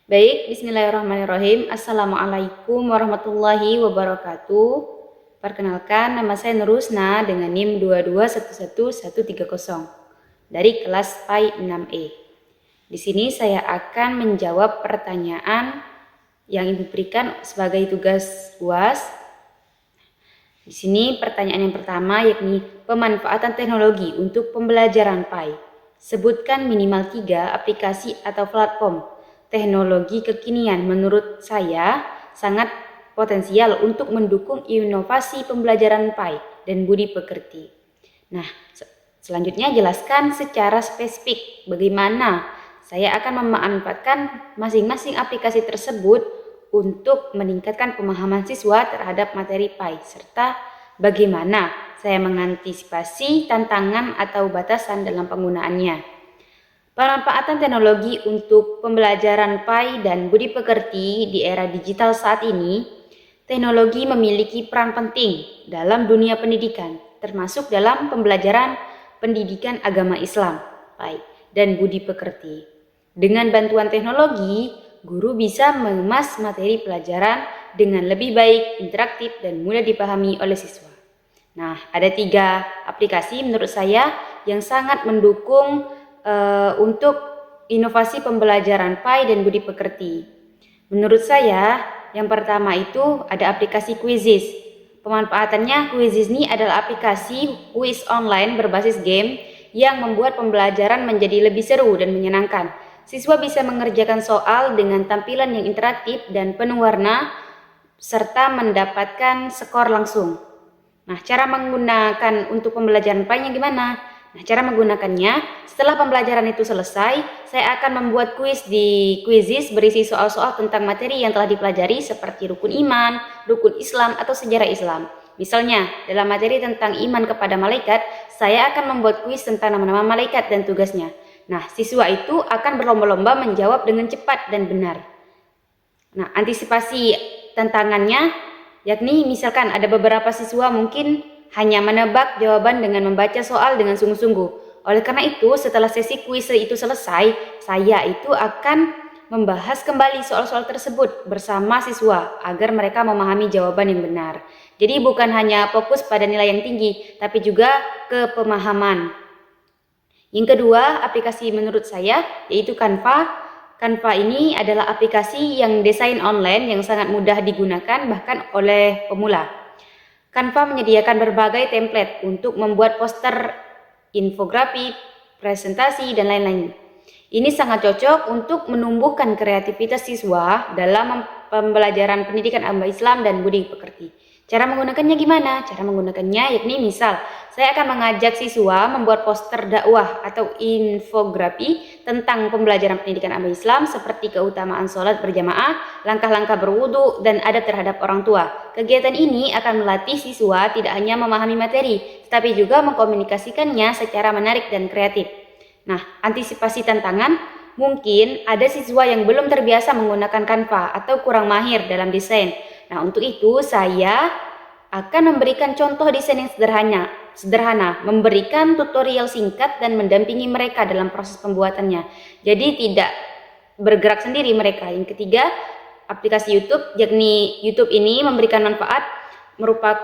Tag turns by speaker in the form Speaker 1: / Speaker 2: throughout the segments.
Speaker 1: Baik, bismillahirrahmanirrahim. Assalamualaikum warahmatullahi wabarakatuh. Perkenalkan, nama saya Nurusna dengan NIM 2211130 dari kelas PAI 6E. Di sini saya akan menjawab pertanyaan yang diberikan sebagai tugas UAS. Di sini pertanyaan yang pertama yakni pemanfaatan teknologi untuk pembelajaran PAI. Sebutkan minimal 3 aplikasi atau platform teknologi kekinian menurut saya sangat potensial untuk mendukung inovasi pembelajaran PAI dan budi pekerti. Nah, selanjutnya jelaskan secara spesifik bagaimana saya akan memanfaatkan masing-masing aplikasi tersebut untuk meningkatkan pemahaman siswa terhadap materi PAI serta bagaimana saya mengantisipasi tantangan atau batasan dalam penggunaannya. Pemanfaatan teknologi untuk pembelajaran PAI dan budi pekerti di era digital saat ini, teknologi memiliki peran penting dalam dunia pendidikan, termasuk dalam pembelajaran pendidikan agama Islam, PAI, dan budi pekerti. Dengan bantuan teknologi, guru bisa mengemas materi pelajaran dengan lebih baik, interaktif, dan mudah dipahami oleh siswa. Nah, ada 3 aplikasi menurut saya yang sangat mendukung untuk inovasi pembelajaran PAI dan budi pekerti. Menurut saya, yang pertama itu ada aplikasi Quizizz. Pemanfaatannya, Quizizz ini adalah aplikasi kuis online berbasis game yang membuat pembelajaran menjadi lebih seru dan menyenangkan. Siswa bisa mengerjakan soal dengan tampilan yang interaktif dan penuh warna, serta mendapatkan skor langsung. Nah, cara menggunakan untuk pembelajaran PAI-nya gimana? Nah, cara menggunakannya, setelah pembelajaran itu selesai, saya akan membuat kuis di Quizizz berisi soal-soal tentang materi yang telah dipelajari seperti rukun iman, rukun Islam, atau sejarah Islam. Misalnya, dalam materi tentang iman kepada malaikat, saya akan membuat kuis tentang nama-nama malaikat dan tugasnya. Nah, siswa itu akan berlomba-lomba menjawab dengan cepat dan benar. Nah, antisipasi tantangannya, yakni misalkan ada beberapa siswa mungkin hanya menebak jawaban dengan membaca soal dengan sungguh-sungguh. Oleh karena itu, setelah sesi kuis itu selesai, saya itu akan membahas kembali soal-soal tersebut bersama siswa agar mereka memahami jawaban yang benar. Jadi bukan hanya fokus pada nilai yang tinggi, tapi juga ke pemahaman. Yang kedua, aplikasi menurut saya yaitu Canva. Canva ini adalah aplikasi yang desain online yang sangat mudah digunakan bahkan oleh pemula. Canva menyediakan berbagai template untuk membuat poster, infografi, presentasi, dan lain-lain. Ini sangat cocok untuk menumbuhkan kreativitas siswa dalam pembelajaran pendidikan agama Islam dan budi pekerti. Cara menggunakannya gimana? Cara menggunakannya yakni misal, saya akan mengajak siswa membuat poster dakwah atau infografi tentang pembelajaran pendidikan agama Islam seperti keutamaan sholat berjamaah, langkah-langkah berwudu, dan adab terhadap orang tua. Kegiatan ini akan melatih siswa tidak hanya memahami materi, tetapi juga mengkomunikasikannya secara menarik dan kreatif. Nah, antisipasi tantangan, mungkin ada siswa yang belum terbiasa menggunakan Canva atau kurang mahir dalam desain. Nah, untuk itu saya akan memberikan contoh desain yang sederhana, memberikan tutorial singkat dan mendampingi mereka dalam proses pembuatannya. Jadi tidak bergerak sendiri mereka. Yang ketiga, aplikasi YouTube, yakni YouTube ini memberikan manfaat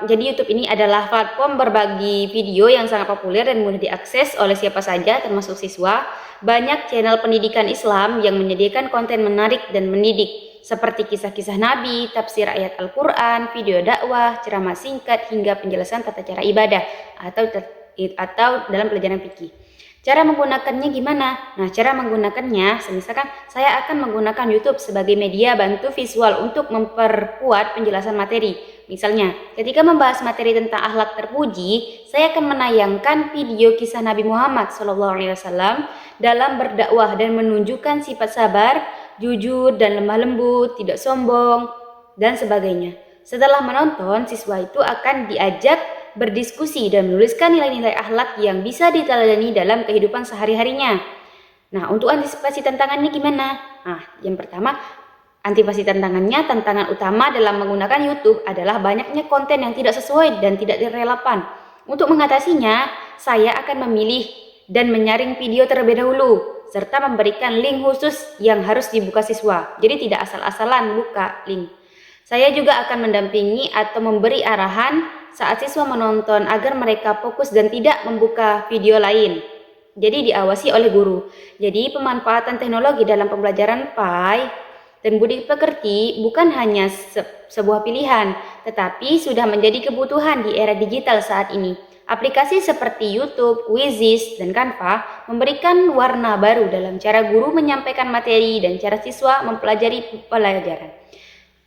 Speaker 1: jadi YouTube ini adalah platform berbagi video yang sangat populer dan mudah diakses oleh siapa saja termasuk siswa. Banyak channel pendidikan Islam yang menyediakan konten menarik dan mendidik seperti kisah-kisah Nabi, tafsir ayat Al-Quran, video dakwah, ceramah singkat, hingga penjelasan tata cara ibadah atau dalam pelajaran fikih. Cara menggunakannya gimana? Nah, cara menggunakannya, misalkan saya akan menggunakan YouTube sebagai media bantu visual untuk memperkuat penjelasan materi. Misalnya, ketika membahas materi tentang akhlak terpuji, saya akan menayangkan video kisah Nabi Muhammad SAW dalam berdakwah dan menunjukkan sifat sabar, jujur, dan lemah lembut, tidak sombong, dan sebagainya. Setelah menonton, siswa itu akan diajak berdiskusi dan menuliskan nilai-nilai akhlak yang bisa diteladani dalam kehidupan sehari-harinya. Nah, untuk antisipasi tantangannya gimana? Nah, yang pertama, tantangan utama dalam menggunakan YouTube adalah banyaknya konten yang tidak sesuai dan tidak relevan. Untuk mengatasinya, saya akan memilih dan menyaring video terlebih dahulu. serta memberikan link khusus yang harus dibuka siswa. Jadi tidak asal-asalan buka link. Saya juga akan mendampingi atau memberi arahan saat siswa menonton agar mereka fokus dan tidak membuka video lain. Jadi diawasi oleh guru. Jadi pemanfaatan teknologi dalam pembelajaran PAI dan budi pekerti bukan hanya sebuah pilihan, tetapi sudah menjadi kebutuhan di era digital saat ini. Aplikasi seperti YouTube, Quizizz, dan Canva memberikan warna baru dalam cara guru menyampaikan materi dan cara siswa mempelajari pelajaran.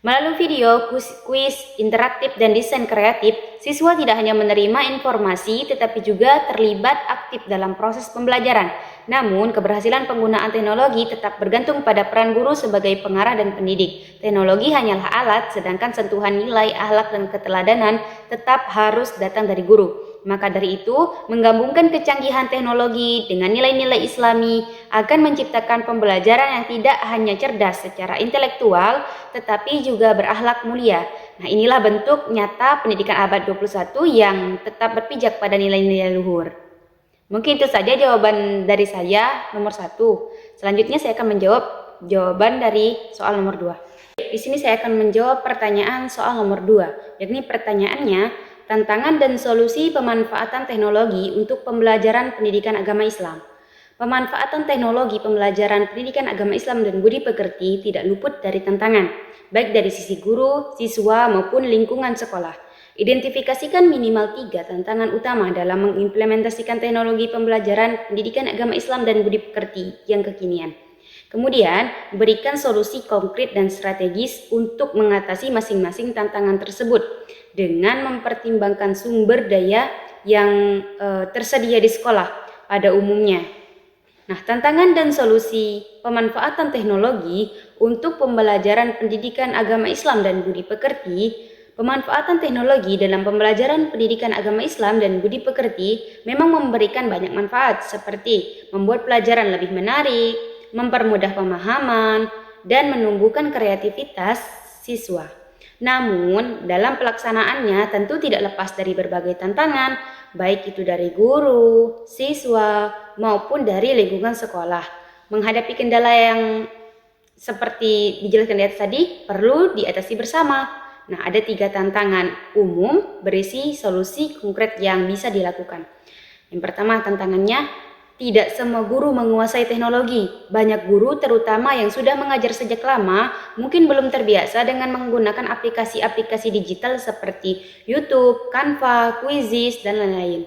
Speaker 1: Melalui video, kuis, interaktif, dan desain kreatif, siswa tidak hanya menerima informasi tetapi juga terlibat aktif dalam proses pembelajaran. Namun, keberhasilan penggunaan teknologi tetap bergantung pada peran guru sebagai pengarah dan pendidik. Teknologi hanyalah alat, sedangkan sentuhan nilai, akhlak, dan keteladanan tetap harus datang dari guru. Maka dari itu, menggabungkan kecanggihan teknologi dengan nilai-nilai Islami akan menciptakan pembelajaran yang tidak hanya cerdas secara intelektual, tetapi juga berakhlak mulia. Nah, inilah bentuk nyata pendidikan abad 21 yang tetap berpijak pada nilai-nilai luhur. Mungkin itu saja jawaban dari saya nomor 1. Selanjutnya saya akan menjawab jawaban dari soal nomor 2. Di sini saya akan menjawab pertanyaan soal nomor 2, yakni pertanyaannya, tantangan dan solusi pemanfaatan teknologi untuk pembelajaran pendidikan agama Islam. Pemanfaatan teknologi pembelajaran pendidikan agama Islam dan budi pekerti tidak luput dari tantangan, baik dari sisi guru, siswa, maupun lingkungan sekolah. Identifikasikan minimal 3 tantangan utama dalam mengimplementasikan teknologi pembelajaran pendidikan agama Islam dan budi pekerti yang kekinian. Kemudian, berikan solusi konkret dan strategis untuk mengatasi masing-masing tantangan tersebut dengan mempertimbangkan sumber daya yang tersedia di sekolah pada umumnya. Nah, tantangan dan solusi pemanfaatan teknologi untuk pembelajaran pendidikan agama Islam dan budi pekerti. Pemanfaatan teknologi dalam pembelajaran pendidikan agama Islam dan budi pekerti memang memberikan banyak manfaat seperti membuat pelajaran lebih menarik, mempermudah pemahaman, dan menumbuhkan kreativitas siswa. Namun, dalam pelaksanaannya tentu tidak lepas dari berbagai tantangan, baik itu dari guru, siswa, maupun dari lingkungan sekolah. Menghadapi kendala yang seperti dijelaskan di atas tadi, perlu diatasi bersama. Nah, ada 3 tantangan umum berisi solusi konkret yang bisa dilakukan. Yang pertama, tantangannya, tidak semua guru menguasai teknologi. Banyak guru, terutama yang sudah mengajar sejak lama, mungkin belum terbiasa dengan menggunakan aplikasi-aplikasi digital seperti YouTube, Canva, Quizizz, dan lain-lain.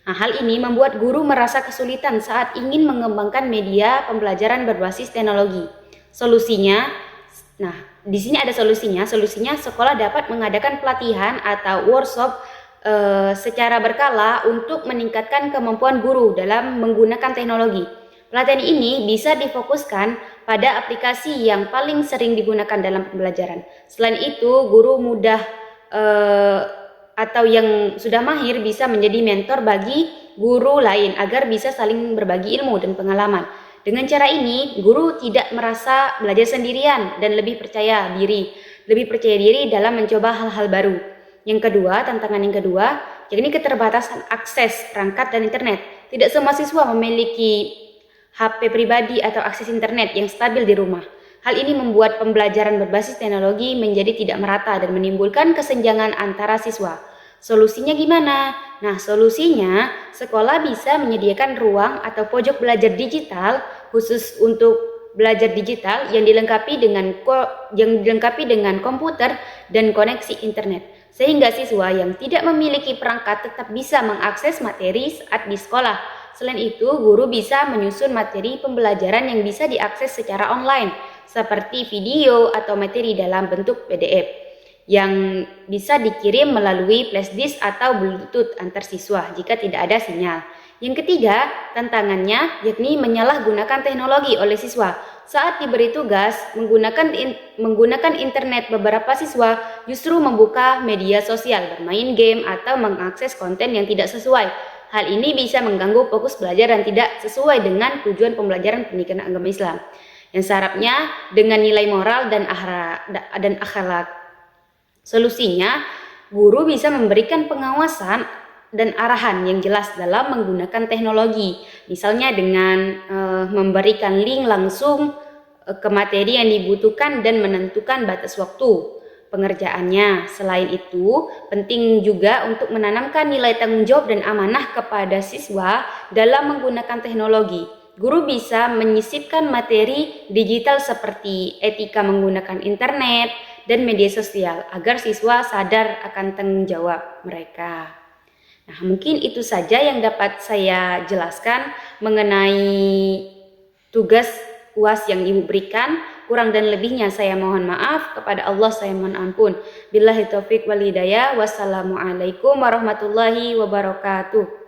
Speaker 1: Nah, hal ini membuat guru merasa kesulitan saat ingin mengembangkan media pembelajaran berbasis teknologi. Solusinya, di sini ada solusinya. Solusinya, sekolah dapat mengadakan pelatihan atau workshop secara berkala untuk meningkatkan kemampuan guru dalam menggunakan teknologi. Pelatihan ini bisa difokuskan pada aplikasi yang paling sering digunakan dalam pembelajaran. Selain itu, guru mudah atau yang sudah mahir bisa menjadi mentor bagi guru lain agar bisa saling berbagi ilmu dan pengalaman. Dengan cara ini, guru tidak merasa belajar sendirian dan lebih percaya diri dalam mencoba hal-hal baru. Tantangan yang kedua, yakni keterbatasan akses perangkat dan internet. Tidak semua siswa memiliki HP pribadi atau akses internet yang stabil di rumah. Hal ini membuat pembelajaran berbasis teknologi menjadi tidak merata dan menimbulkan kesenjangan antara siswa. Solusinya gimana? Nah, solusinya sekolah bisa menyediakan ruang atau pojok belajar digital khusus untuk belajar digital yang dilengkapi dengan komputer dan koneksi internet, sehingga siswa yang tidak memiliki perangkat tetap bisa mengakses materi saat di sekolah. Selain itu, guru bisa menyusun materi pembelajaran yang bisa diakses secara online, seperti video atau materi dalam bentuk PDF, yang bisa dikirim melalui flashdisk atau Bluetooth antar siswa jika tidak ada sinyal. Yang ketiga, tantangannya yakni menyalahgunakan teknologi oleh siswa. Saat diberi tugas menggunakan internet, beberapa siswa justru membuka media sosial, bermain game, atau mengakses konten yang tidak sesuai. Hal ini bisa mengganggu fokus belajar dan tidak sesuai dengan tujuan pembelajaran pendidikan agama Islam, yang syaratnya dengan nilai moral dan akhlak. Solusinya, guru bisa memberikan pengawasan dan arahan yang jelas dalam menggunakan teknologi. Misalnya dengan memberikan link langsung ke materi yang dibutuhkan dan menentukan batas waktu pengerjaannya. Selain itu, penting juga untuk menanamkan nilai tanggung jawab dan amanah kepada siswa dalam menggunakan teknologi. Guru bisa menyisipkan materi digital seperti etika menggunakan internet dan media sosial agar siswa sadar akan tanggung jawab mereka. Nah, mungkin itu saja yang dapat saya jelaskan mengenai tugas UAS yang Ibu berikan. Kurang dan lebihnya saya mohon maaf, kepada Allah saya mohon ampun. Billahi taufik wal hidayah. Wassalamualaikum warahmatullahi wabarakatuh.